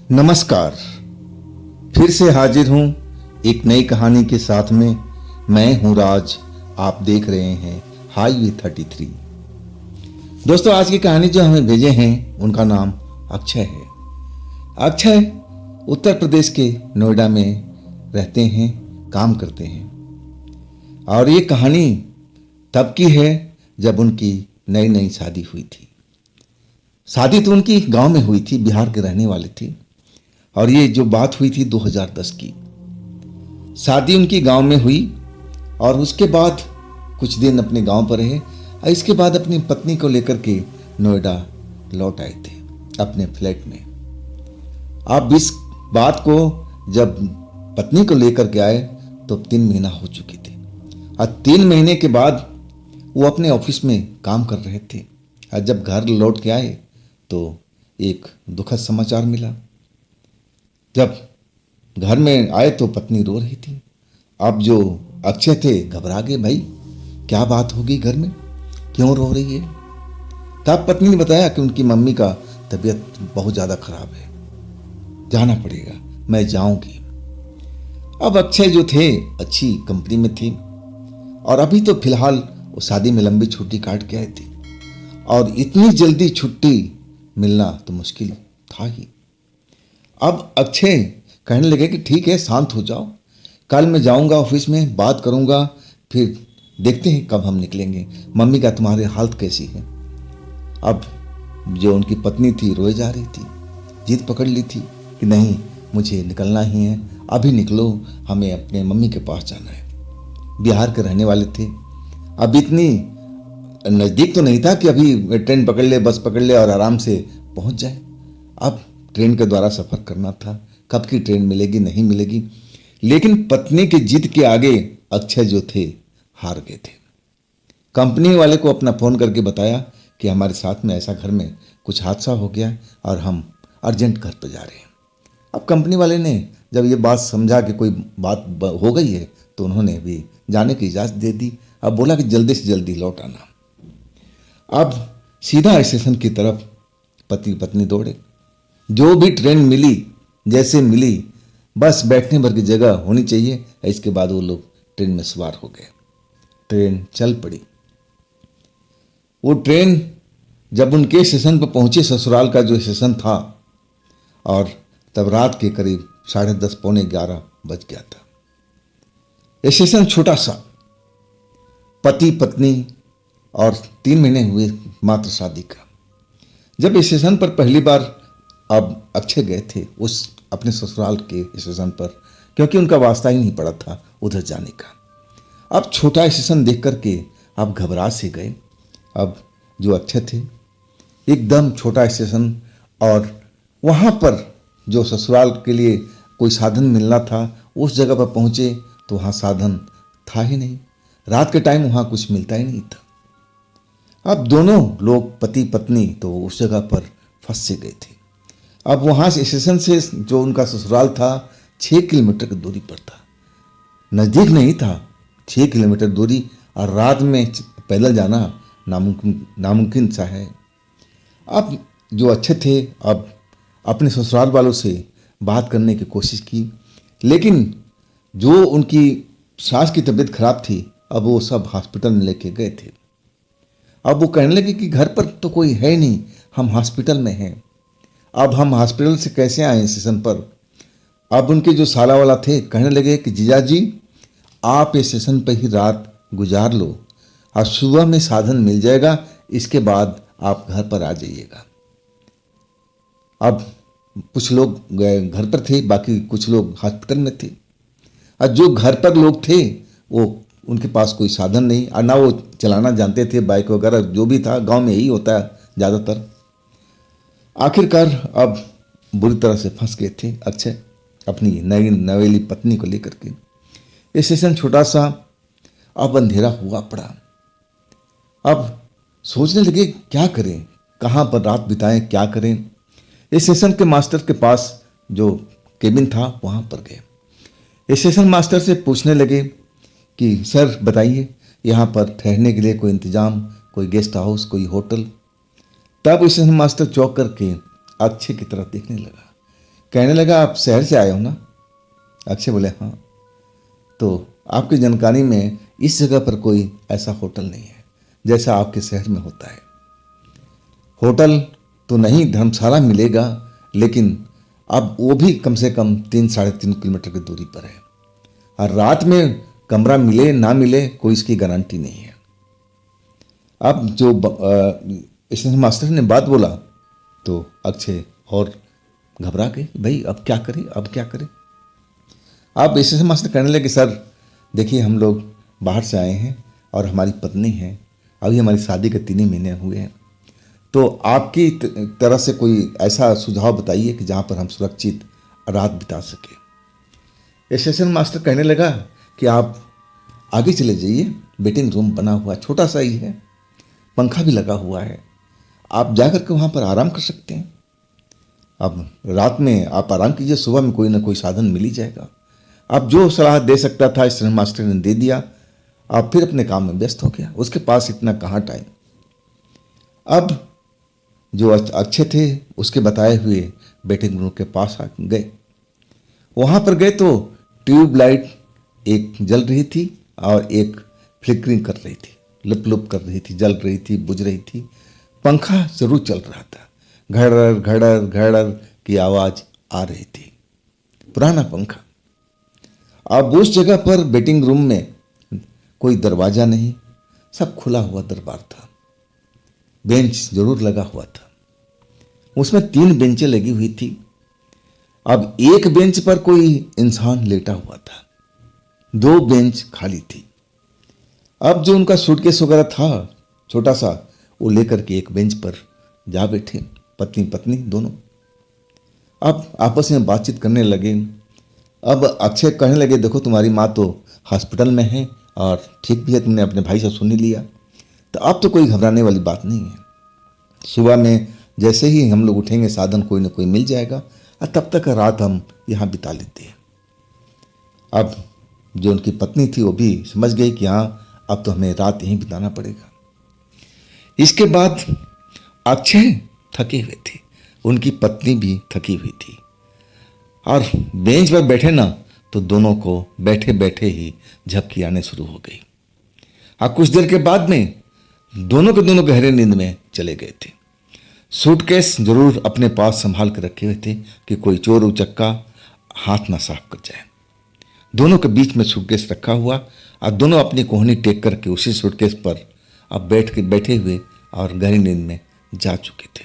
नमस्कार। फिर से हाजिर हूं एक नई कहानी के साथ में। मैं हूं राज। आप देख रहे हैं हाईवे 33। दोस्तों, आज की कहानी जो हमें भेजे हैं उनका नाम अक्षय है। अक्षय उत्तर प्रदेश के नोएडा में रहते हैं, काम करते हैं। और ये कहानी तब की है जब उनकी नई नई शादी हुई थी। शादी तो उनकी गांव में हुई थी, बिहार के रहने वाले थे। और ये जो बात हुई थी 2010 की। शादी उनकी गांव में हुई और उसके बाद कुछ दिन अपने गांव पर रहे और इसके बाद अपनी पत्नी को लेकर के नोएडा लौट आए थे अपने फ्लैट में। अब इस बात को जब पत्नी को लेकर के आए तो 3 महीना हो चुके थे और 3 महीने के बाद वो अपने ऑफिस में काम कर रहे थे। और जब घर लौट के आए तो एक दुखद समाचार मिला। जब घर में आए तो पत्नी रो रही थी। अब जो अक्षय थे घबरा गए, भाई क्या बात होगी घर में, क्यों रो रही है। तब पत्नी ने बताया कि उनकी मम्मी का तबीयत बहुत ज़्यादा खराब है, जाना पड़ेगा, मैं जाऊंगी। अब अक्षय जो थे अच्छी कंपनी में थे और अभी तो फिलहाल वो शादी में लंबी छुट्टी काट के आए थे और इतनी जल्दी छुट्टी मिलना तो मुश्किल था ही। अब अक्षय कहने लगे कि ठीक है, शांत हो जाओ, कल मैं जाऊंगा ऑफिस में, बात करूंगा, फिर देखते हैं कब हम निकलेंगे। मम्मी का तुम्हारी हालत कैसी है। अब जो उनकी पत्नी थी रोए जा रही थी, जिद पकड़ ली थी कि नहीं, मुझे निकलना ही है, अभी निकलो, हमें अपने मम्मी के पास जाना है। बिहार के रहने वाले थे। अब इतनी नज़दीक तो नहीं था कि अभी ट्रेन पकड़ ले, बस पकड़ ले और आराम से पहुंच जाए। अब ट्रेन के द्वारा सफ़र करना था, कब की ट्रेन मिलेगी नहीं मिलेगी। लेकिन पत्नी की जिद के आगे अक्षय जो थे हार गए थे। कंपनी वाले को अपना फ़ोन करके बताया कि हमारे साथ में ऐसा घर में कुछ हादसा हो गया और हम अर्जेंट घर पर जा रहे हैं। अब कंपनी वाले ने जब ये बात समझा कि कोई बात हो गई है तो उन्होंने भी जाने की इजाज़त दे दी। अब बोला कि जल्दी से जल्दी लौट आना। अब सीधा स्टेशन की तरफ पति पत्नी दौड़े। जो भी ट्रेन मिली, जैसे मिली, बस बैठने भर की जगह होनी चाहिए। इसके बाद वो लोग ट्रेन में सवार हो गए। ट्रेन चल पड़ी। वो ट्रेन जब उनके स्टेशन पर पहुंचे, ससुराल का जो स्टेशन था, और तब रात के करीब 10:30 पौने 11 बज गया था। स्टेशन छोटा सा, पति पत्नी और 3 महीने हुए मात्र शादी का। जब स्टेशन पर पहली बार अब अक्षय गए थे उस अपने ससुराल के स्टेशन पर, क्योंकि उनका वास्ता ही नहीं पड़ा था उधर जाने का। अब छोटा स्टेशन देख करके अब घबरा से गए। अब जो अक्षय थे, एकदम छोटा स्टेशन, और वहाँ पर जो ससुराल के लिए कोई साधन मिलना था, उस जगह पर पहुँचे तो वहाँ साधन था ही नहीं। रात के टाइम वहाँ कुछ मिलता ही नहीं था। अब दोनों लोग पति पत्नी तो उस जगह पर फंस से गए थे। अब वहाँ से स्टेशन से जो उनका ससुराल था 6 किलोमीटर की दूरी पर था, नज़दीक नहीं था, 6 किलोमीटर दूरी, और रात में पैदल जाना नामुमकिन सा है। अब जो अच्छे थे अब अपने ससुराल वालों से बात करने की कोशिश की, लेकिन जो उनकी सास की तबीयत खराब थी, अब वो सब हॉस्पिटल में लेके गए थे। अब वो कहने लगे कि घर पर तो कोई है नहीं, हम हॉस्पिटल में हैं। अब हम हॉस्पिटल से कैसे आए स्टेशन पर। अब उनके जो साला वाला थे कहने लगे कि जीजा जी, आप स्टेशन पर ही रात गुजार लो और सुबह में साधन मिल जाएगा, इसके बाद आप घर पर आ जाइएगा। अब कुछ लोग घर पर थे, बाकी कुछ लोग हॉस्पिटल में थे। और जो घर पर लोग थे वो उनके पास कोई साधन नहीं, और ना वो चलाना जानते थे, बाइक वगैरह जो भी था, गांव में यही होता है ज़्यादातर। आखिरकार अब बुरी तरह से फंस गए थे अक्षय अपनी नई नवेली पत्नी को लेकर के। स्टेशन छोटा सा, अब अंधेरा हुआ पड़ा। अब सोचने लगे क्या करें, कहाँ पर रात बिताएं, क्या करें। स्टेशन के मास्टर के पास जो केबिन था वहाँ पर गए। स्टेशन मास्टर से पूछने लगे कि सर बताइए, यहाँ पर ठहरने के लिए कोई इंतज़ाम, कोई गेस्ट हाउस, कोई होटल। तब स्टेशन मास्टर चौंक करके अक्षय की तरफ देखने लगा कहने लगा आप शहर से आए हो ना? अक्षय बोले हाँ। तो आपकी जानकारी में इस जगह पर कोई ऐसा होटल नहीं है जैसा आपके शहर में होता है। होटल तो नहीं, धर्मशाला मिलेगा, लेकिन अब वो भी कम से कम 3-3.5 किलोमीटर की दूरी पर है, और रात में कमरा मिले ना मिले कोई इसकी गारंटी नहीं है। अब जो स्टेशन मास्टर ने बात बोला तो अक्षय और घबरा गए, भाई अब क्या करें, अब क्या करें। अब स्टेशन मास्टर कहने लगे सर देखिए हम लोग बाहर से आए हैं और हमारी पत्नी है, अभी हमारी शादी के 3 ही महीने हुए हैं, तो आपकी तरफ से कोई ऐसा सुझाव बताइए कि जहाँ पर हम सुरक्षित रात बिता सकें। स्टेशन मास्टर कहने लगा कि आप आगे चले जाइए, वेटिंग रूम बना हुआ छोटा सा ही है, पंखा भी लगा हुआ है, आप जाकर के वहाँ पर आराम कर सकते हैं। अब रात में आप आराम कीजिए, सुबह में कोई ना कोई साधन मिल ही जाएगा। अब जो सलाह दे सकता था स्टेशन मास्टर ने दे दिया। आप फिर अपने काम में व्यस्त हो गया, उसके पास इतना कहाँ टाइम। अब जो अक्षय थे उसके बताए हुए वेटिंग रूम के पास गए। वहाँ पर गए तो ट्यूबलाइट एक जल रही थी और एक फ्लिकरिंग कर रही थी, लुप लुप कर रही थी, जल रही थी, बुझ रही थी। पंखा जरूर चल रहा था, घड़र घड़र घड़र की आवाज़ आ रही थी, पुराना पंखा। अब उस जगह पर वेटिंग रूम में कोई दरवाज़ा नहीं, सब खुला हुआ दरबार था। बेंच जरूर लगा हुआ था, उसमें 3 बेंचें लगी हुई थी। अब एक बेंच पर कोई इंसान लेटा हुआ था, 2 बेंच खाली थी। अब जो उनका सूटकेस वगैरह था छोटा सा, वो लेकर के एक बेंच पर जा बैठे, पत्नी पत्नी दोनों। अब आपस में बातचीत करने लगे। अब अक्षय कहने लगे देखो तुम्हारी माँ तो हॉस्पिटल में है और ठीक भी है, तुमने अपने भाई से सुन ही लिया, तो अब तो कोई घबराने वाली बात नहीं है। सुबह में जैसे ही हम लोग उठेंगे साधन कोई ना कोई मिल जाएगा, और तब तक रात हम यहाँ बिता लेते हैं। अब जो उनकी पत्नी थी वो भी समझ गई कि हाँ अब तो हमें रात यहीं बिताना पड़ेगा। इसके बाद अक्षय थके हुए थे, उनकी पत्नी भी थकी हुई थी, और बेंच पर बैठे ना तो दोनों को बैठे बैठे ही झपकी आने शुरू हो गई। और कुछ देर के बाद में दोनों के दोनों गहरे नींद में चले गए थे। सूटकेस जरूर अपने पास संभाल कर रखे हुए थे कि कोई चोर उचक्का हाथ ना साफ कर जाए। दोनों के बीच में सूटकेस रखा हुआ, और दोनों अपनी कोहनी टेक करके उसी सूटकेस पर अब बैठे हुए और गहरी नींद में जा चुके थे।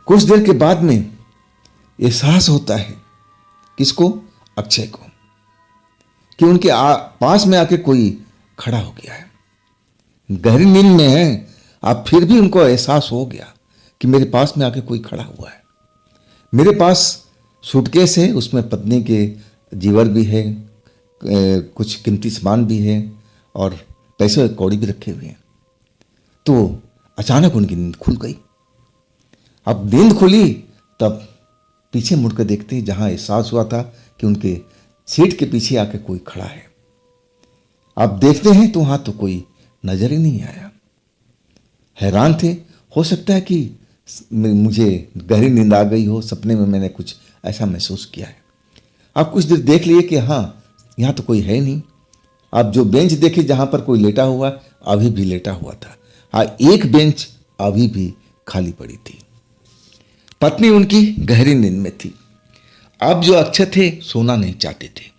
कुछ देर के बाद में एहसास होता है किसको? अक्षय को, कि उनके पास में आके कोई खड़ा हो गया है। गहरी नींद में है, अब फिर भी उनको एहसास हो गया कि मेरे पास में आके कोई खड़ा हुआ है। मेरे पास सूटकेस है, उसमें पत्नी के जीवर भी है, कुछ कीमती सामान भी है और पैसे कौड़ी भी रखे हुए हैं। तो अचानक उनकी नींद खुल गई। अब नींद खुली तब पीछे मुड़कर देखते हैं, जहां एहसास हुआ था कि उनके सीट के पीछे आके कोई खड़ा है। अब देखते हैं तो वहां तो कोई नजर ही नहीं आया। हैरान थे, हो सकता है कि मुझे गहरी नींद आ गई हो, सपने में मैंने कुछ ऐसा महसूस किया है। अब कुछ देर देख लिए कि हाँ यहाँ तो कोई है नहीं। अब जो बेंच देखे जहाँ पर कोई लेटा हुआ, अभी भी लेटा हुआ था। हाँ, एक बेंच अभी भी खाली पड़ी थी। पत्नी उनकी गहरी नींद में थी। अब जो अक्षय थे सोना नहीं चाहते थे,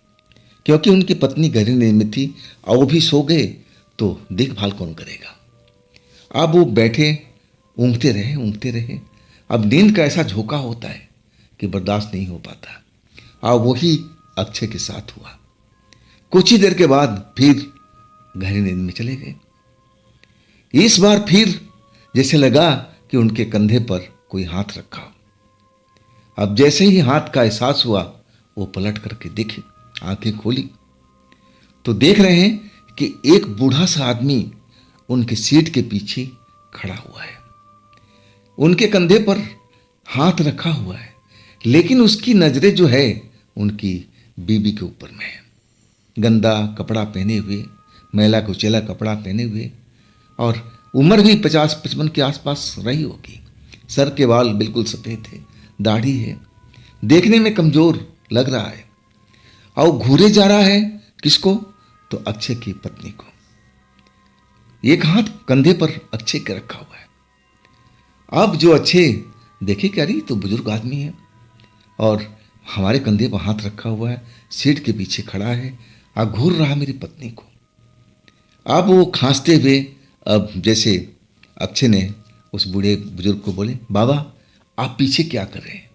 क्योंकि उनकी पत्नी गहरी नींद में थी और वो भी सो गए तो देखभाल कौन करेगा। अब वो बैठे ऊँघते रहे। अब नींद का ऐसा झोंका होता है कि बर्दाश्त नहीं हो पाता। अब वही अक्षय के साथ हुआ। कुछ ही देर के बाद फिर गहरी नींद में चले गए। इस बार फिर जैसे लगा कि उनके कंधे पर कोई हाथ रखा। अब जैसे ही हाथ का एहसास हुआ, वो पलट करके देखे, आंखें खोली तो देख रहे हैं कि एक बूढ़ा सा आदमी उनके सीट के पीछे खड़ा हुआ है। उनके कंधे पर हाथ रखा हुआ है, लेकिन उसकी नजरें जो है उनकी बीबी के ऊपर में है। गंदा कपड़ा पहने हुए, मैला कुचैला कपड़ा पहने हुए, और उम्र भी 50-55 के आसपास रही होगी। सर के बाल बिल्कुल सफ़ेद थे, दाढ़ी है, देखने में कमजोर लग रहा है और घूरे जा रहा है। किसको? तो अक्षय की पत्नी को। एक हाथ कंधे पर अक्षय के रखा हुआ है। अब जो अक्षय देखे क्या रही, तो बुजुर्ग आदमी है और हमारे कंधे पर हाथ रखा हुआ है, सीट के पीछे खड़ा है और घूर रहा मेरी पत्नी को। अब वो खांसते हुए, अब जैसे अक्षय ने उस बूढ़े बुजुर्ग को बोले, बाबा आप पीछे क्या कर रहे हैं?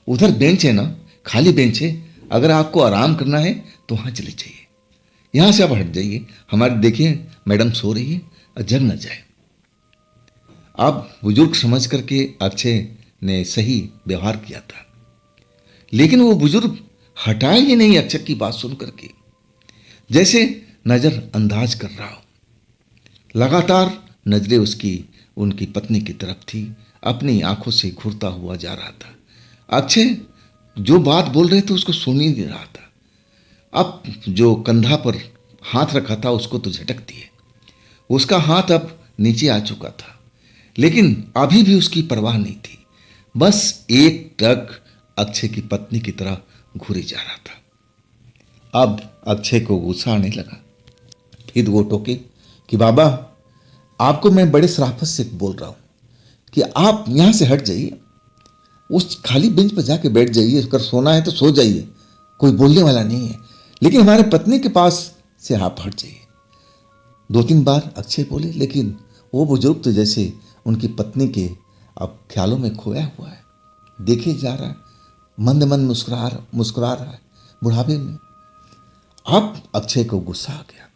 उधर बेंच है ना, खाली बेंच है, अगर आपको आराम करना है तो वहाँ चले जाइए, यहाँ से आप हट जाइए, हमारे देखिए मैडम सो रही है और जग न जाए। अब बुजुर्ग समझ करके अक्षय ने सही व्यवहार किया था, लेकिन वो बुजुर्ग हटाए ही नहीं अक्षय की बात सुन करके, जैसे नजर अंदाज कर रहा हो। लगातार नजरें उसकी उनकी पत्नी की तरफ थी, अपनी आंखों से घूरता हुआ जा रहा था। अक्षय जो बात बोल रहे थे उसको सुन ही नहीं रहा था। अब जो कंधा पर हाथ रखा था उसको तो झटक दिए, उसका हाथ अब नीचे आ चुका था, लेकिन अभी भी उसकी परवाह नहीं थी, बस एक टक अक्षय की पत्नी की तरह घूरे जा रहा था। अब अक्षय को गुस्सा आने लगा। फिर वो टोके कि बाबा आपको मैं बड़े शराफत से बोल रहा हूँ कि आप यहाँ से हट जाइए, उस खाली बेंच पर जाके बैठ जाइए, अगर सोना है तो सो जाइए, कोई बोलने वाला नहीं है, लेकिन हमारे पत्नी के पास से आप हट जाइए। 2-3 बार अक्षय बोले, लेकिन वो बुजुर्ग तो जैसे उनकी पत्नी के अब ख्यालों में खोया हुआ है, देखे जा रहा है, मंद मंद मुस्कुरा रहा है बुढ़ापे में। अब अक्षय को गुस्सा आ गया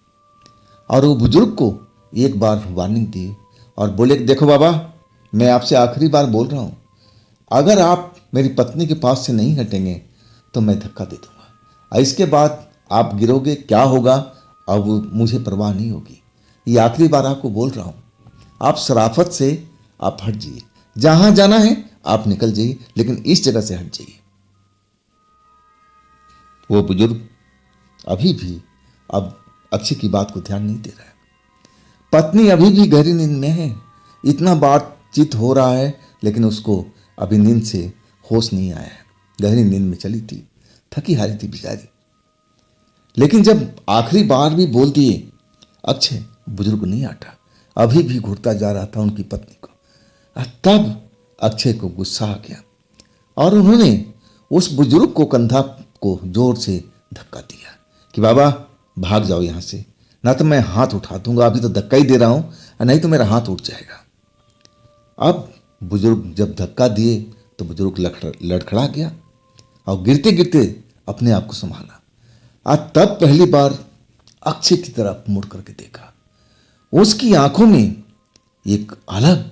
और वो बुजुर्ग को एक बार वार्निंग दी और बोले, देखो बाबा मैं आपसे आखिरी बार बोल रहा हूँ, अगर आप मेरी पत्नी के पास से नहीं हटेंगे तो मैं धक्का दे दूंगा, और इसके बाद आप गिरोगे, क्या होगा अब मुझे परवाह नहीं होगी। ये आखिरी बार आपको बोल रहा हूँ, आप शराफत से आप हट जाइए, जहां जाना है आप निकल जाइए, लेकिन इस जगह से हट जाइए। वो बुजुर्ग अभी भी अब अक्षय की बात को ध्यान नहीं दे रहा है। पत्नी अभी भी गहरी नींद में है, इतना बातचीत हो रहा है लेकिन उसको अभी नींद से होश नहीं आया है, गहरी नींद में चली थी, थकी हारी थी बेचारी। लेकिन जब आखिरी बार भी बोल दिए अक्षय, बुजुर्ग नहीं हटा, अभी भी घूरता जा रहा था उनकी पत्नी को। तब अक्षय को गुस्सा आ गया और उन्होंने उस बुजुर्ग को कंधा को जोर से धक्का दिया कि बाबा भाग जाओ यहाँ से, ना तो मैं हाथ उठा दूंगा, अभी तो धक्का ही दे रहा हूं, नहीं तो मेरा हाथ उठ जाएगा। अब बुजुर्ग जब धक्का दिए तो बुजुर्ग लड़खड़ा गया और गिरते गिरते अपने आप को संभाला। आज तब पहली बार अक्षय की तरफ मुड़ करके देखा, उसकी आंखों में एक अलग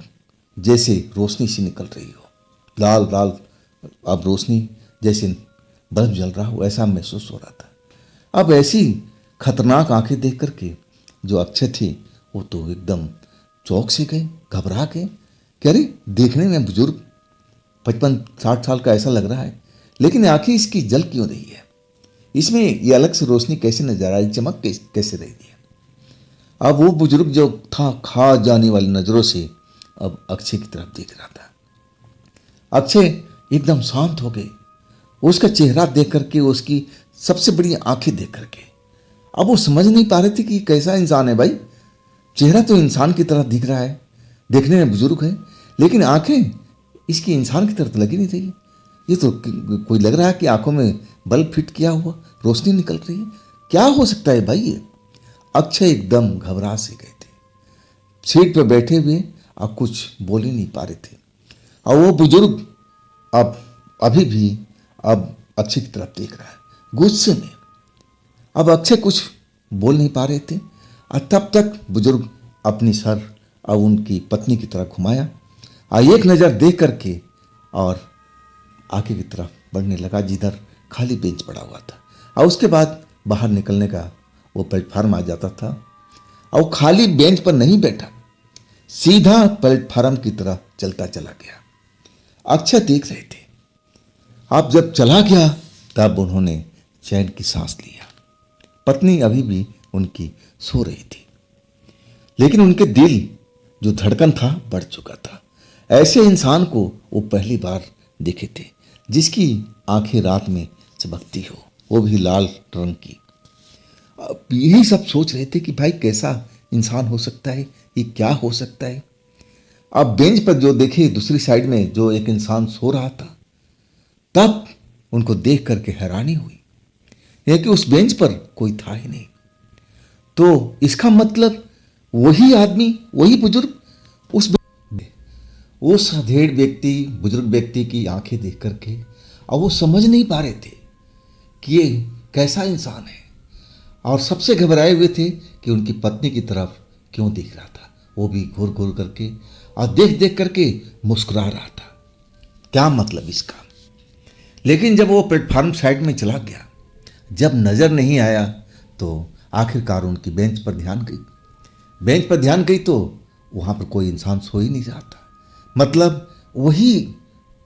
जैसे रोशनी सी निकल रही हो, लाल लाल अब रोशनी जैसे बल्ब जल रहा हो, ऐसा महसूस हो रहा था। अब ऐसी खतरनाक आंखें देख करके जो अक्षय थे वो तो एकदम चौंक से गए, घबरा गए कि अरे देखने में बुजुर्ग 55-60 साल का ऐसा लग रहा है, लेकिन आंखें इसकी जल क्यों रही है, इसमें ये अलग से रोशनी कैसे नजर आ रही, चमक कैसे रही है। अब वो बुजुर्ग जो था खा जाने वाली नजरों से अब अक्षय की तरफ देख रहा था। अक्षय एकदम शांत हो गए, उसका चेहरा देख करके, उसकी सबसे बड़ी आंखें देख करके। अब वो समझ नहीं पा रहे थे कि कैसा इंसान है भाई, चेहरा तो इंसान की तरह दिख रहा है, देखने में बुजुर्ग है, लेकिन आंखें इसकी इंसान की तरह तो लगी नहीं रही। ये तो कोई लग रहा है कि आंखों में बल्ब फिट किया हुआ रोशनी निकल रही है, क्या हो सकता है भाई ये। अक्षय एकदम घबरा से गए थे, सीट पर बैठे हुए अब कुछ बोल ही नहीं पा रहे थे। और वो बुजुर्ग अब अभी भी अब अक्षय की तरफ देख रहा है गुस्से में। अब अक्षय कुछ बोल नहीं पा रहे थे और तब तक बुजुर्ग अपनी सर अब उनकी पत्नी की तरफ घुमाया और एक नज़र देख करके और आगे की तरफ बढ़ने लगा जिधर खाली बेंच पड़ा हुआ था। और उसके बाद बाहर निकलने का वो प्लेटफार्म आ जाता था और वो खाली बेंच पर नहीं बैठा, सीधा प्लेटफार्म की तरफ चलता चला गया। अक्षय देख रहे थे। अब जब चला गया तब उन्होंने चैन की सांस लिया। पत्नी अभी भी उनकी सो रही थी, लेकिन उनके दिल जो धड़कन था बढ़ चुका था। ऐसे इंसान को वो पहली बार देखे थे, जिसकी आंखें रात में चमकती हो, वो भी लाल रंग की। अब यही सब सोच रहे थे कि भाई कैसा इंसान हो सकता है, ये क्या हो सकता है। अब बेंच पर जो देखे दूसरी साइड में जो एक इंसान सो रहा था, तब उनको देख करके हैरानी हुई, यह कि उस बेंच पर कोई था ही नहीं। तो इसका मतलब वही आदमी, वही बुजुर्ग उस अधेड़ व्यक्ति, बुजुर्ग व्यक्ति की आंखें देख करके अब वो समझ नहीं पा रहे थे कि ये कैसा इंसान है, और सबसे घबराए हुए थे कि उनकी पत्नी की तरफ क्यों देख रहा था। वो भी घूर घूर करके और देख देख करके मुस्कुरा रहा था। क्या मतलब इसका। लेकिन जब वो प्लेटफार्म साइड में चला गया, जब नज़र नहीं आया, तो आखिरकार उनकी बेंच पर ध्यान गई। बेंच पर ध्यान गई तो वहाँ पर कोई इंसान सो ही नहीं रहा था। मतलब वही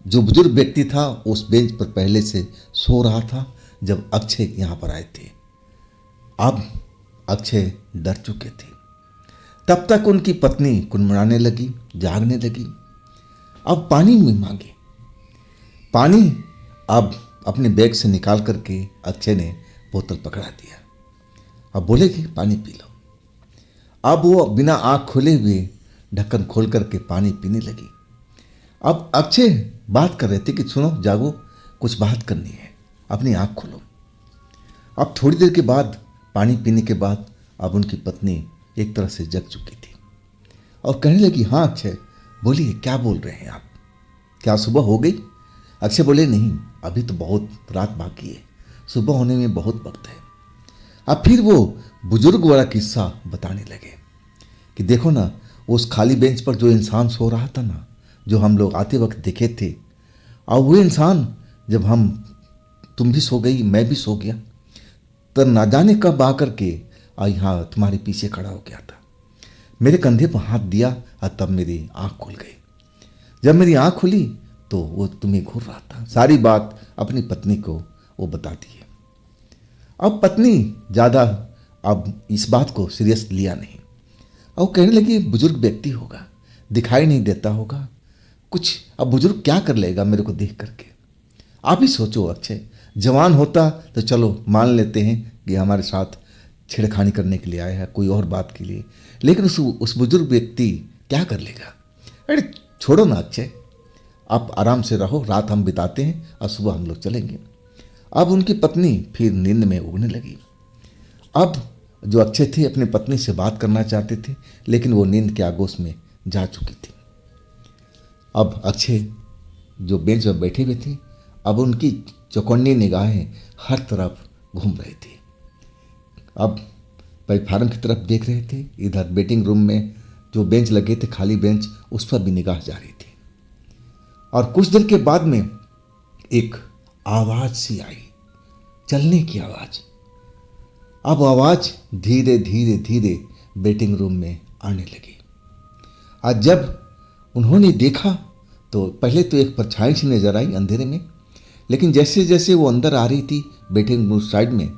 जो बुजुर्ग व्यक्ति था उस बेंच पर पहले से सो रहा था जब अक्षय यहाँ पर आए थे। अब अक्षय डर चुके थे। तब तक उनकी पत्नी कुनमुनाने लगी, जागने लगी। अब पानी में मांगे। पानी अब अपने बैग से निकाल करके अक्षय ने बोतल पकड़ा दिया। अब बोले कि पानी पी लो। अब वो बिना आँख खोले हुए ढक्कन खोल करके पानी पीने लगी। अब अक्षय बात कर रहे थे कि सुनो, जागो, कुछ बात करनी है, अपनी आँख खोलो। अब थोड़ी देर के बाद, पानी पीने के बाद, अब उनकी पत्नी एक तरह से जग चुकी थी और कहने लगी, हाँ अक्षय बोलिए, क्या बोल रहे हैं आप, क्या सुबह हो गई। अक्षय बोले, नहीं, अभी तो बहुत रात बाकी है, सुबह होने में बहुत वक्त है। अब फिर वो बुजुर्ग वाला किस्सा बताने लगे कि देखो ना, उस खाली बेंच पर जो इंसान सो रहा था ना, जो हम लोग आते वक्त देखे थे, और वो इंसान जब तुम भी सो गई, मैं भी सो गया, तो ना जाने कब आकर के यहाँ तुम्हारे पीछे खड़ा हो गया था। मेरे कंधे पर हाथ दिया और तब मेरी आँख खुल गई। जब मेरी आँख खुली तो वो तुम्हें घूर रहा था। सारी बात अपनी पत्नी को वो बताती है। अब पत्नी ज़्यादा अब इस बात को सीरियस लिया नहीं। अब कहने लगी, बुजुर्ग व्यक्ति होगा, दिखाई नहीं देता होगा कुछ, अब बुजुर्ग क्या कर लेगा मेरे को देख करके। आप ही सोचो अक्षय, जवान होता तो चलो मान लेते हैं कि हमारे साथ छेड़खानी करने के लिए आया है, कोई और बात के लिए, लेकिन उस बुजुर्ग व्यक्ति क्या कर लेगा। अरे छोड़ो ना अक्षय, आप आराम से रहो, रात हम बिताते हैं और सुबह हम लोग चलेंगे। अब उनकी पत्नी फिर नींद में उगने लगी। अब जो अक्षय थे अपनी पत्नी से बात करना चाहते थे, लेकिन वो नींद के आगोश में जा चुकी थी। अब अक्षय जो बेंच पर बैठे हुए थे, अब उनकी चौकन्नी निगाहें हर तरफ घूम रही थी। अब प्लेटफार्म की तरफ देख रहे थे, इधर वेटिंग रूम में जो बेंच लगे थे, खाली बेंच, उस पर भी निगाह जा रही थी। और कुछ देर के बाद में एक आवाज़ सी आई, चलने की आवाज़। अब आवाज़ धीरे धीरे धीरे वेटिंग रूम में आने लगी। आज जब उन्होंने देखा तो पहले तो एक परछाई सी नजर आई अंधेरे में, लेकिन जैसे जैसे वो अंदर आ रही थी वेटिंग रूम साइड में,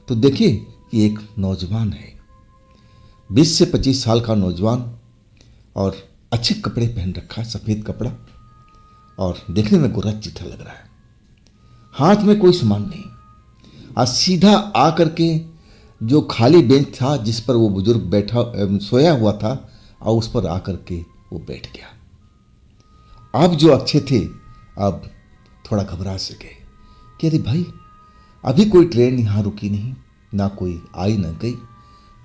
तो देखिए कि एक नौजवान है, 20 से 25 साल का नौजवान, और अच्छे कपड़े पहन रखा है, सफ़ेद कपड़ा, और देखने में गोरा चिट्ठा लग रहा है। हाथ में कोई सामान नहीं, आज सीधा आ करके जो खाली बेंच था जिस पर वो बुजुर्ग बैठा सोया हुआ था, और उस पर आकर के वो बैठ गया। अब जो अक्षय थे अब थोड़ा घबरा से गए कि अरे भाई, अभी कोई ट्रेन यहाँ रुकी नहीं, ना कोई आई ना गई,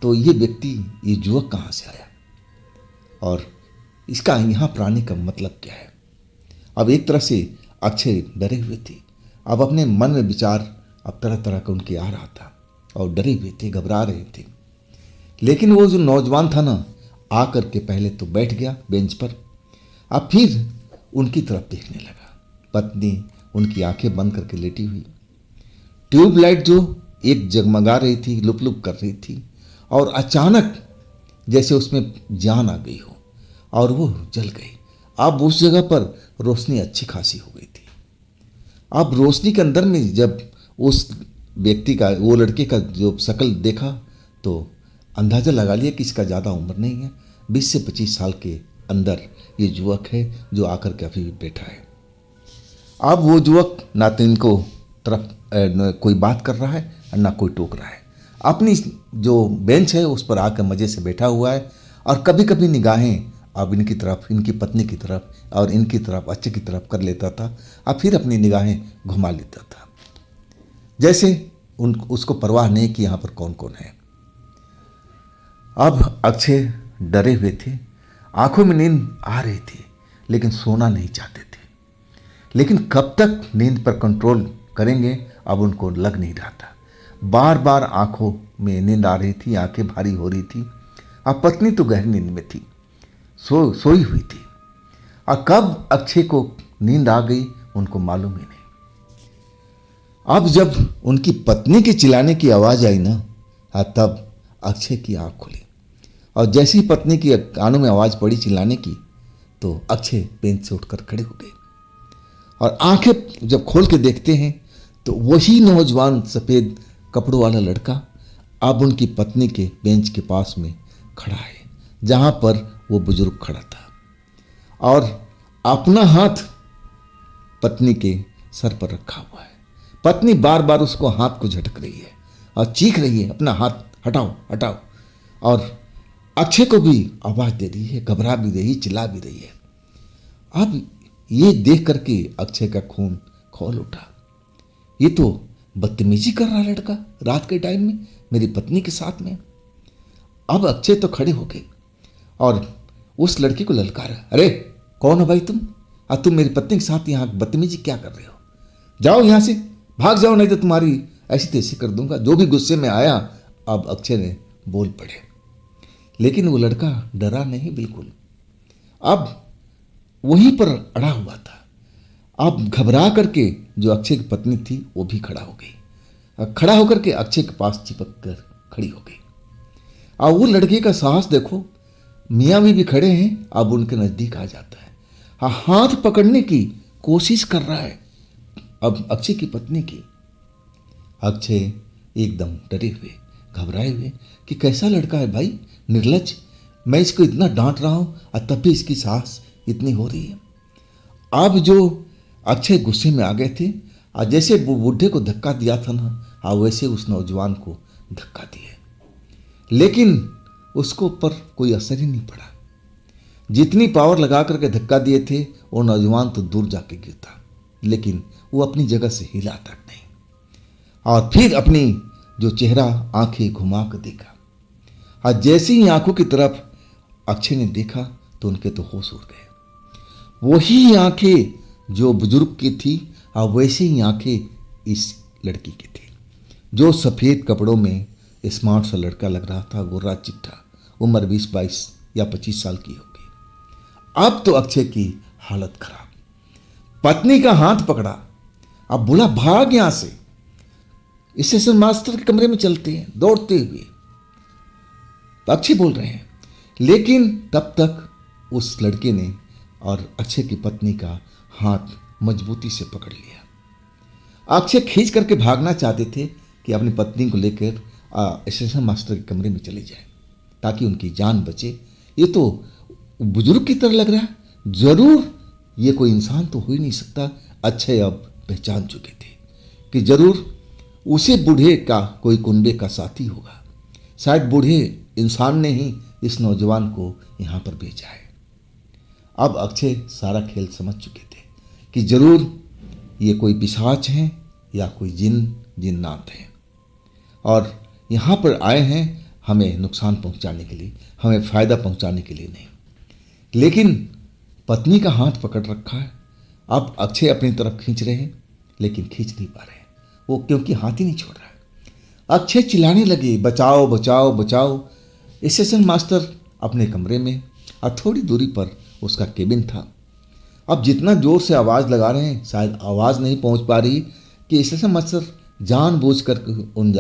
तो ये व्यक्ति, ये युवक कहाँ से आया और इसका यहाँ पर आने का मतलब क्या है। अब एक तरह से अक्षय डरे हुए थे। अब अपने मन में विचार अब तरह तरह का उनके आ रहा था और डरे हुए थे, घबरा रहे थे। लेकिन वो जो नौजवान था ना, आकर के पहले तो बैठ गया बेंच पर, अब फिर उनकी तरफ देखने लगा। पत्नी उनकी आंखें बंद करके लेटी हुई, ट्यूबलाइट जो एक जगमगा रही थी, लुप लुप कर रही थी, और अचानक जैसे उसमें जान आ गई हो और वो जल गई। अब उस जगह पर रोशनी अच्छी खासी हो गई थी। अब रोशनी के अंदर में जब उस व्यक्ति का, वो लड़के का जो शक्ल देखा, तो अंदाज़ा लगा लिया कि इसका ज़्यादा उम्र नहीं है, 20 से 25 साल के अंदर ये युवक है जो आकर के अभी भी बैठा है। अब वो युवक ना तो इनको तरफ कोई बात कर रहा है और ना कोई टोक रहा है। अपनी जो बेंच है उस पर आकर मज़े से बैठा हुआ है और कभी कभी निगाहें अब इनकी तरफ, इनकी पत्नी की तरफ और इनकी तरफ, अच्छे की तरफ कर लेता था। अब फिर अपनी निगाहें घुमा लेता था, जैसे उसको परवाह नहीं कि यहाँ पर कौन कौन है। अब अक्षय डरे हुए थे, आंखों में नींद आ रही थी लेकिन सोना नहीं चाहते थे। लेकिन कब तक नींद पर कंट्रोल करेंगे अब उनको लग नहीं रहा था। बार बार आंखों में नींद आ रही थी, आंखें भारी हो रही थी। अब पत्नी तो गहरी नींद में थी, सोई हुई थी और कब अक्षय को नींद आ गई उनको मालूम ही नहीं। अब जब उनकी पत्नी के चिल्लाने की आवाज़ आई ना, तब अक्षय की आंख खुली और जैसे ही पत्नी की कानों में आवाज़ पड़ी चिल्लाने की तो अक्षय बेंच से उठकर खड़े हो गए और आंखें जब खोल के देखते हैं तो वही नौजवान सफ़ेद कपड़ों वाला लड़का अब उनकी पत्नी के बेंच के पास में खड़ा है जहाँ पर वो बुजुर्ग खड़ा था और अपना हाथ पत्नी के सर पर रखा हुआ है। पत्नी बार बार उसको हाथ को झटक रही है और चीख रही है, अपना हाथ हटाओ हटाओ। और अक्षय को भी आवाज़ दे रही है, घबरा भी रही, चिल्ला भी रही है। अब ये देख करके अक्षय का खून खौल उठा। ये तो बदतमीजी कर रहा लड़का रात के टाइम में मेरी पत्नी के साथ में। अब अक्षय तो खड़े हो गए और उस लड़के को ललकारा, अरे कौन हो भाई तुम? और तुम मेरी पत्नी के साथ यहाँ बदतमीजी क्या कर रहे हो? जाओ यहाँ से, भाग जाओ, नहीं तो तुम्हारी ऐसी तैसी कर दूंगा। जो भी गुस्से में आया अब अक्षय ने बोल पड़े, लेकिन वो लड़का डरा नहीं बिल्कुल। अब वहीं पर अड़ा हुआ था। अब घबरा करके जो अक्षय की पत्नी थी वो भी खड़ा हो गई, खड़ा होकर के अक्षय के पास चिपक कर खड़ी हो गई। अब वो लड़के का साहस देखो, मियाँ भी खड़े हैं, अब उनके नज़दीक आ जाता है, हाथ पकड़ने की कोशिश कर रहा है अब अक्षय की पत्नी की। अक्षय एकदम डरे हुए, घबराए हुए कि कैसा लड़का है भाई, निर्लज्ज, मैं इसको इतना डांट रहा हूँ और तब भी इसकी साहस इतनी हो रही है। अब जो अक्षय गुस्से में आ गए थे और जैसे वो बूढ़े को धक्का दिया था ना, वैसे उस नौजवान को धक्का दिए, लेकिन उसको ऊपर कोई असर ही नहीं पड़ा। जितनी पावर लगा करके धक्का दिए थे वो नौजवान तो दूर जाके गिरता, लेकिन वो अपनी जगह से हिला तक नहीं। और फिर अपनी जो चेहरा आंखें घुमा कर देखा और जैसे ही आंखों की तरफ अक्षय ने देखा तो उनके तो होश उड़ गए। वही आंखें जो बुजुर्ग की थी और वैसे ही आंखें इस लड़की की थी। जो सफ़ेद कपड़ों में स्मार्ट सा लड़का लग रहा था, गोरा चिट्ठा, उम्र 20-22 या 25 साल की होगी। अब तो अक्षय की हालत खराब, पत्नी का हाथ पकड़ा, अब बोला भाग यहां से, स्टेशन मास्टर के कमरे में चलते हैं दौड़ते हुए। अक्षय बोल रहे हैं, लेकिन तब तक उस लड़के ने और अक्षय की पत्नी का हाथ मजबूती से पकड़ लिया। अक्षय खींच करके भागना चाहते थे कि अपनी पत्नी को लेकर स्टेशन मास्टर के कमरे में चले जाए ताकि उनकी जान बचे। ये तो बुजुर्ग की तरह लग रहा है, जरूर ये कोई इंसान तो हो ही नहीं सकता। अक्षय अब पहचान चुके थे कि जरूर उसे बूढ़े का कोई कुंबे का साथी होगा। शायद बूढ़े इंसान ने ही इस नौजवान को यहाँ पर भेजा है। अब अक्षय सारा खेल समझ चुके थे कि जरूर ये कोई पिशाच हैं या कोई जिन्नात हैं और यहाँ पर आए हैं हमें नुकसान पहुँचाने के लिए, हमें फ़ायदा पहुँचाने के लिए नहीं। लेकिन पत्नी का हाथ पकड़ रखा है। अब अक्षय अपनी तरफ खींच रहे हैं लेकिन खींच नहीं पा रहे हैं वो, क्योंकि हाथ ही नहीं छोड़ रहा है। अक्षय चिल्लाने लगे, बचाओ बचाओ बचाओ। स्टेशन मास्टर अपने कमरे में और थोड़ी दूरी पर उसका केबिन था। अब जितना ज़ोर से आवाज़ लगा रहे हैं शायद आवाज़ नहीं पहुंच पा रही कि स्टेशन मास्टर जानबूझकर उन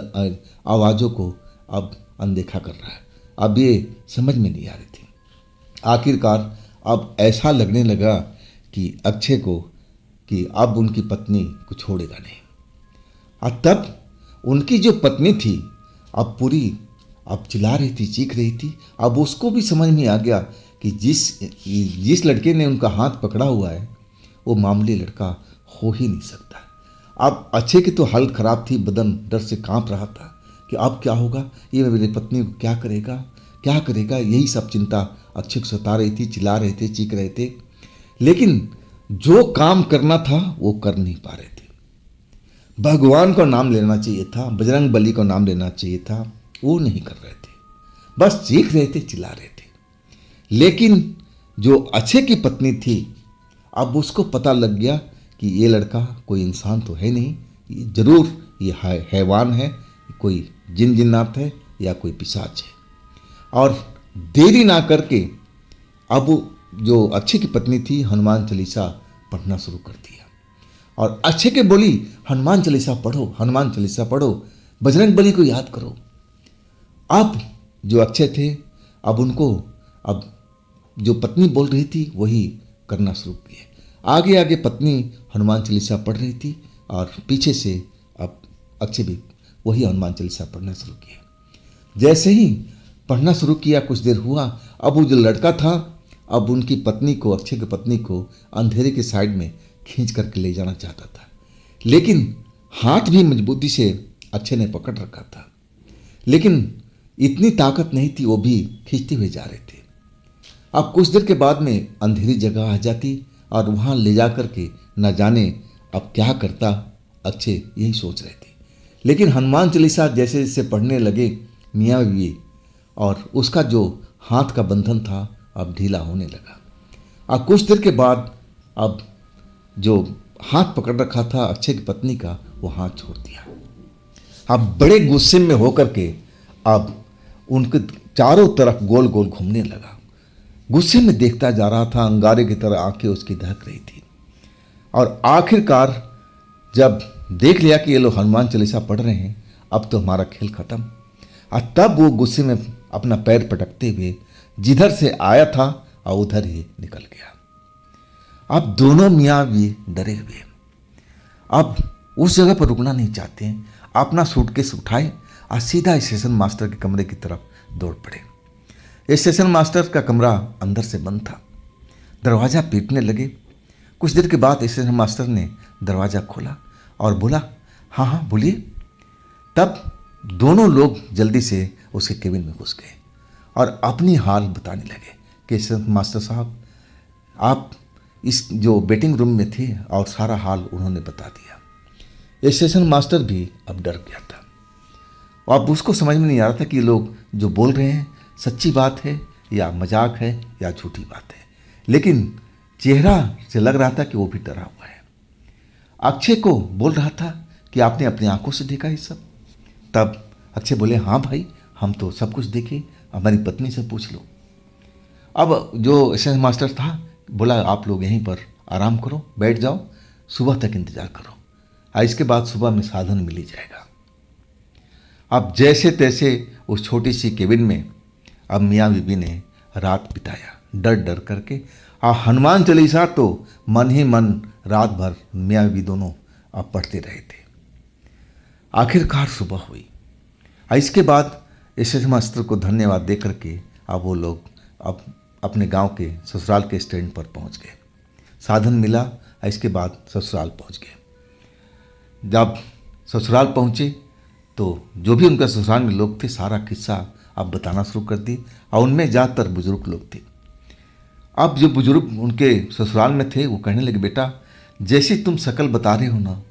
आवाज़ों को अब अनदेखा कर रहा है। अब ये समझ में नहीं आ रही थी। आखिरकार अब ऐसा लगने लगा कि अक्षय को कि अब उनकी पत्नी को छोड़ेगा नहीं। और तब उनकी जो पत्नी थी अब चिल्ला रही थी, चीख रही थी। अब उसको भी समझ में आ गया कि जिस लड़के ने उनका हाथ पकड़ा हुआ है वो मामूली लड़का हो ही नहीं सकता। अब अक्षय की तो हालत खराब थी, बदन डर से कांप रहा था कि अब क्या होगा, ये मेरी पत्नी को क्या करेगा क्या करेगा, यही सब चिंता अक्षय को सता रही थी। चिल्ला रहे थे, चीख रहे थे, लेकिन जो काम करना था वो कर नहीं पा रहे थे। भगवान का नाम लेना चाहिए था, बजरंग बली का नाम लेना चाहिए था, वो नहीं कर रहे थे, बस चीख रहे थे, चिल्ला रहे थे। लेकिन जो अक्षय की पत्नी थी, अब उसको पता लग गया कि ये लड़का कोई इंसान तो है नहीं, जरूर ये हैवान है, कोई जिन जिन्नात है या कोई पिशाच है। और देरी ना करके अब जो अक्षय की पत्नी थी हनुमान चालीसा पढ़ना शुरू कर दिया और अक्षय के बोली, हनुमान चालीसा पढ़ो, हनुमान चालीसा पढ़ो, बजरंग बली को याद करो। अब जो अक्षय थे, अब उनको अब जो पत्नी बोल रही थी वही करना शुरू किए। आगे आगे पत्नी हनुमान चालीसा पढ़ रही थी और पीछे से अब अक्षय भी वही हनुमान चालीसा पढ़ना शुरू किया। जैसे ही पढ़ना शुरू किया, कुछ देर हुआ, अब वो जो लड़का था, अब उनकी पत्नी को, अक्षय की पत्नी को अंधेरे के साइड में खींच करके ले जाना चाहता था, लेकिन हाथ भी मजबूती से अक्षय ने पकड़ रखा था, लेकिन इतनी ताकत नहीं थी, वो भी खींचते हुए जा रहे थे। अब कुछ देर के बाद में अंधेरी जगह आ जाती और वहाँ ले जा कर के न जाने अब क्या करता अक्षय, यही सोच रहे थे। लेकिन हनुमान चालीसा जैसे जैसे पढ़ने लगे मियाँ बीवी, और उसका जो हाथ का बंधन था अब ढीला होने लगा। अब कुछ देर के बाद अब जो हाथ पकड़ रखा था अक्षय की पत्नी का, वो हाथ छोड़ दिया। अब बड़े गुस्से में होकर के अब उनके चारों तरफ गोल गोल घूमने लगा, गुस्से में देखता जा रहा था, अंगारे की तरह आंखें उसकी दहक रही थी। और आखिरकार जब देख लिया कि ये लोग हनुमान चालीसा पढ़ रहे हैं, अब तो हमारा खेल खत्म, और तब वो गुस्से में अपना पैर पटकते हुए जिधर से आया था और उधर ही निकल गया। अब दोनों मियाँ भी डरे हुए, अब उस जगह पर रुकना नहीं चाहते हैं, अपना सूटकेस उठाए और सीधा स्टेशन मास्टर के कमरे की तरफ दौड़ पड़े। स्टेशन मास्टर का कमरा अंदर से बंद था, दरवाज़ा पीटने लगे। कुछ देर के बाद स्टेशन मास्टर ने दरवाज़ा खोला और बोला, हाँ हाँ बोलिए। तब दोनों लोग जल्दी से उसके केबिन में घुस गए और अपनी हाल बताने लगे कि स्टेशन मास्टर साहब, आप इस जो वेटिंग रूम में थे, और सारा हाल उन्होंने बता दिया। स्टेशन मास्टर भी अब डर गया था, अब उसको समझ में नहीं आ रहा था कि ये लोग जो बोल रहे हैं सच्ची बात है या मजाक है या झूठी बात है, लेकिन चेहरा से लग रहा था कि वो भी डरा हुआ है। अक्षय को बोल रहा था कि आपने अपनी आंखों से देखा ये सब। तब अक्षय बोले, हाँ भाई, हम तो सब कुछ देखे, हमारी पत्नी से पूछ लो। अब जो स्टेशन मास्टर था बोला, आप लोग यहीं पर आराम करो, बैठ जाओ, सुबह तक इंतजार करो, और इसके बाद सुबह में साधन मिल ही जाएगा। अब जैसे तैसे उस छोटी सी केबिन में अब मियाँ बीबी ने रात बिताया, डर डर करके। और हनुमान चालीसा तो मन ही मन रात भर मियाँ बीबी दोनों अब पढ़ते रहे थे। आखिरकार सुबह हुई, और इसके बाद स्टेशन मास्टर को धन्यवाद दे करके अब वो लोग अब अपने गांव के ससुराल के स्टैंड पर पहुंच गए। साधन मिला, और इसके बाद ससुराल पहुंच गए। जब ससुराल पहुंचे तो जो भी उनका ससुराल में लोग थे, सारा किस्सा अब बताना शुरू कर दी, और उनमें ज़्यादातर बुजुर्ग लोग थे। अब जो बुजुर्ग उनके ससुराल में थे वो कहने लगे, बेटा जैसे तुम शकल बता रहे हो ना,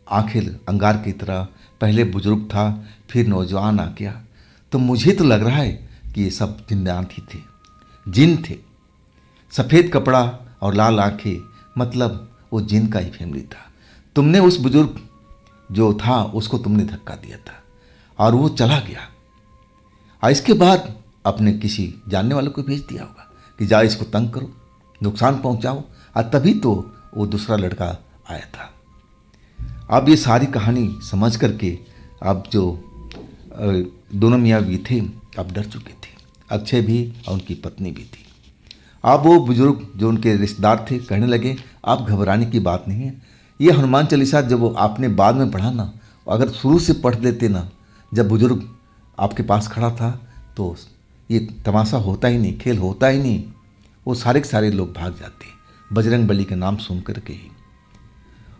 आखिर अंगार की तरह, पहले बुजुर्ग था फिर नौजवान आ गया, तो मुझे तो लग रहा है कि ये सब जिन्नात ही थे, जिन थे। सफ़ेद कपड़ा और लाल आंखें, मतलब वो जिन का ही फैमिली था। तुमने उस बुजुर्ग जो था उसको तुमने धक्का दिया था और वो चला गया, और इसके बाद अपने किसी जानने वाले को भेज दिया होगा कि जाओ इसको तंग करो, नुकसान पहुंचाओ, और तभी तो वो दूसरा लड़का आया था। अब ये सारी कहानी समझ करके अब जो दोनों मियाँ भी थे अब डर चुके थे, अक्षय भी और उनकी पत्नी भी थी। अब वो बुजुर्ग जो उनके रिश्तेदार थे कहने लगे, आप घबराने की बात नहीं है, ये हनुमान चालीसा जब वो आपने बाद में पढ़ा ना, अगर शुरू से पढ़ लेते ना, जब बुजुर्ग आपके पास खड़ा था, तो ये तमाशा होता ही नहीं, खेल होता ही नहीं, वो सारे के सारे लोग भाग जाते बजरंग बली के नाम सुन कर के ही।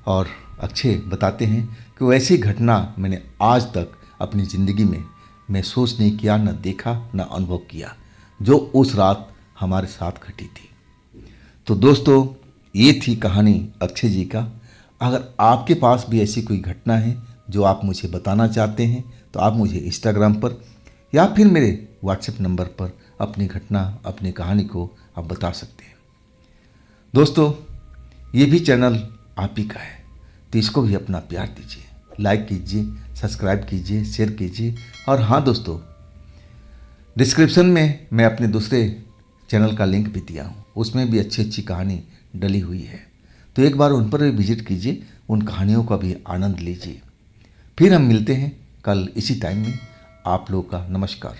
और अक्षय बताते हैं कि वैसी घटना मैंने आज तक अपनी ज़िंदगी में महसूस नहीं किया, न देखा, न अनुभव किया, जो उस रात हमारे साथ घटी थी। तो दोस्तों, ये थी कहानी अक्षय जी का। अगर आपके पास भी ऐसी कोई घटना है जो आप मुझे बताना चाहते हैं तो आप मुझे इंस्टाग्राम पर या फिर मेरे व्हाट्सएप नंबर पर अपनी घटना, अपनी कहानी को आप बता सकते हैं। दोस्तों, ये भी चैनल आप ही का है, तो इसको भी अपना प्यार दीजिए, लाइक कीजिए, सब्सक्राइब कीजिए, शेयर कीजिए। और हाँ दोस्तों, डिस्क्रिप्शन में मैं अपने दूसरे चैनल का लिंक भी दिया हूँ, उसमें भी अच्छी अच्छी कहानी डली हुई है, तो एक बार उन पर भी विजिट कीजिए, उन कहानियों का भी आनंद लीजिए। फिर हम मिलते हैं कल इसी टाइम में। आप लोगों का नमस्कार।